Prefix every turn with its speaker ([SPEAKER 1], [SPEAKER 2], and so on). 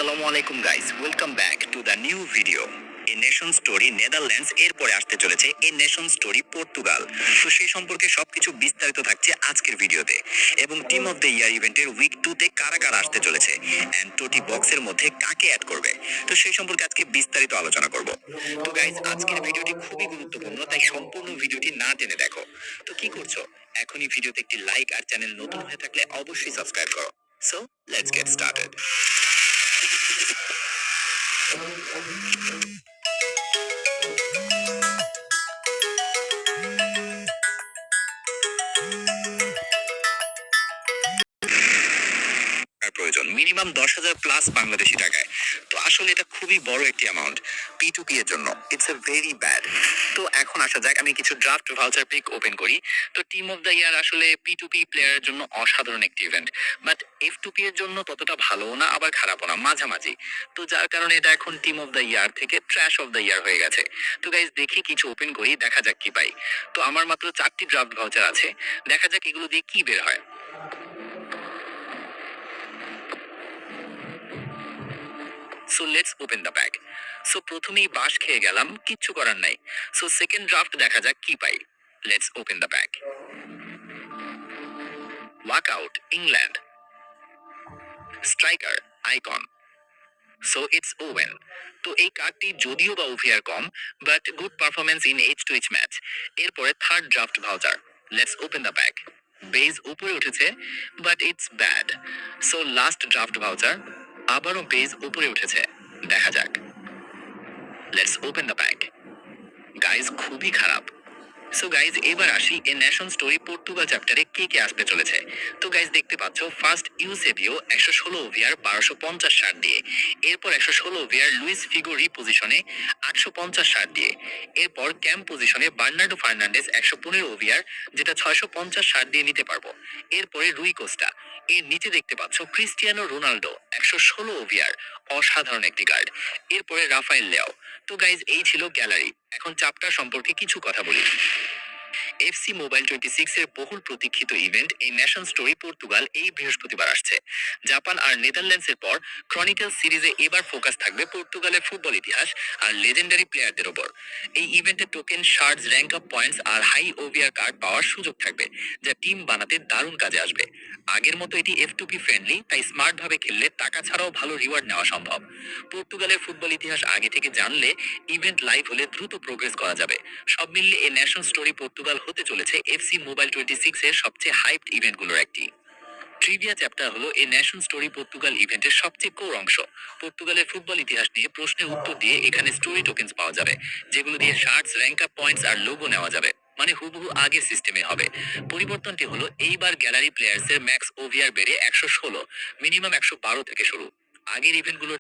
[SPEAKER 1] আসসালামু আলাইকুম guys, welcome back to the new video. A nation story Netherlands, এরপরে আসতে চলেছে এ নেশন স্টোরি পর্তুগাল। তো সেই সম্পর্কে সবকিছু বিস্তারিত থাকছে আজকের ভিডিওতে। এবং টিম অফ দ্য ইয়ার ইভেন্টের উইক 2-তে কারা কারা আসতে চলেছে অ্যান্ড টোটি বক্সের মধ্যে কাকে অ্যাড করবে, তো সেই সম্পর্কে আজকে বিস্তারিত আলোচনা করব। তো গাইস, আজকের ভিডিওটি খুবই গুরুত্বপূর্ণ, তাই সম্পূর্ণ ভিডিওটি না টেনে দেখো। তো কি করছো? এখনই ভিডিওতে একটি লাইক আর চ্যানেল নতুন হয়ে থাকলে অবশ্যই সাবস্ক্রাইব করো। So let's get started. প্রয়োজন মিনিমাম 10,000 প্লাস বাংলাদেশি টাকায়। তো আসলে এটা খুবই বড় একটি অ্যামাউন্ট P2P এর জন্য। It's a very bad. তো এখন আসা যাক, আমি কিছু ড্রাফট ভাউচার পিক ওপেন করি। তো টিম অফ দ্য ইয়ার আসলে P2P প্লেয়ারের জন্য অসাধারণ একটি ইভেন্ট, বাট F2P এর জন্য ততটা ভালোও না আবার খারাপও না, মাঝামাঝি। তো যার কারণে এটা এখন টিম অফ দ্য ইয়ার থেকে ট্র্যাশ অফ দ্য ইয়ার হয়ে গেছে। তো গাইজ, দেখি কিছু ওপেন করি, দেখা যাক কি পাই। তো আমার মাত্র 4টি ড্রাফট ভাউচার আছে, দেখা যাক এগুলো দিয়ে কি বের হয়। So let's open the bag. So প্রথমেই বাঁশ খেয়ে গেলাম, কিচ্ছু করার নাই। সো সেকেন্ড ড্রাফট দেখা যাক কি পাই। Let's open the bag. Walk out England, striker icon. So it's Owen. তো এই কার্ডটি যদিও বা ওভিআর কম, but good performance in H to H match. এরপরে third draft voucher. Let's open the bag. Base উপরে উঠেছে, but it's bad. So last draft voucher. আবারও বেজ উপরে উঠেছে, দেখা যাক। Let's open the bag. Guys, খুবই খারাপ। সো গাইজ, এবার আসি এ নেশন স্টোরি পর্তুগাল চ্যাপ্টারে কে কে আসতে চলেছে। তো গাইজ, দেখতে পাচ্ছ ফার্স্ট ইউসেবিও 116 ওভিআর 1250 শার্ট দিয়ে। এরপর 116 ওভিআর লুইস ফিগো রিপোজিশনে 850 শার্ট দিয়ে। এরপর ক্যাম্প পজিশনে বার্নার্ডো ফার্নান্ডেজ 115 ওভিআর, যেটা 650 শার্ট দিয়ে নিতে পারবো। এরপরে রুই কোস্টা। এর নিচে দেখতে পাচ্ছ ক্রিস্টিয়ানো রোনাল্ডো 116 ওভিআর, অসাধারণ একটি কার্ড। এরপরে রাফায়েল লেও। তো গাইজ, এই ছিল গ্যালারি। এখন চ্যাপ্টার সম্পর্কে কিছু কথা বলি। এফসি মোবাইল 26 এর বহুল প্রতীক্ষিত ইভেন্ট এই নেশন স্টোরি পর্তুগাল এই বৃহস্পতিবার আসছে। জাপান আর নেদারল্যান্ডসের পর ক্রনিকল সিরিজে এবার ফোকাস থাকবে পর্তুগালের ফুটবল ইতিহাস আর লেজেন্ডারি প্লেয়ারদের ওপর। এই ইভেন্টে token, shirts, rank up points আর হাই ওভিআর কার্ড পাওয়ার সুযোগ থাকবে, যা টিম বানাতে দারুণ কাজে আসবে। আগের মতো এটি F2P ফ্রেন্ডলি, তাই স্মার্ট ভাবে খেললে টাকা ছাড়াও ভালো রিওয়ার্ড নেওয়া সম্ভব। পর্তুগালের ফুটবল ইতিহাস আগে থেকে জানলে ইভেন্ট লাইভ হলে দ্রুত প্রোগ্রেস করা যাবে। সব মিলিয়ে এই ন্যাশন স্টোরি পর্তুগাল হতে চলেছে এফসি মোবাইল 26 এর সবচেয়ে হাইপড ইভেন্টগুলোর একটি। ট্রিভিয়া চ্যাপ্টার হলো এই ন্যাশন স্টোরি পর্তুগাল ইভেন্টের সবচেয়ে কোর অংশ। পর্তুগালের ফুটবল ইতিহাস নিয়ে প্রশ্নের উত্তর দিয়ে এখানে স্টোরি টোকেন্স পাওয়া যাবে, যেগুলো দিয়ে শার্টস, র্যাঙ্ক আপ পয়েন্টস আর লোগো নেওয়া যাবে, মানে হুবহু আগের সিস্টেমে হবে। পরিবর্তনটি হলো এইবার গ্যালারি প্লেয়ার্স এর ম্যাক্স ওভিআর বেড়ে 116, মিনিমাম 112 থেকে শুরু। আগের ইভেন্টগুলোর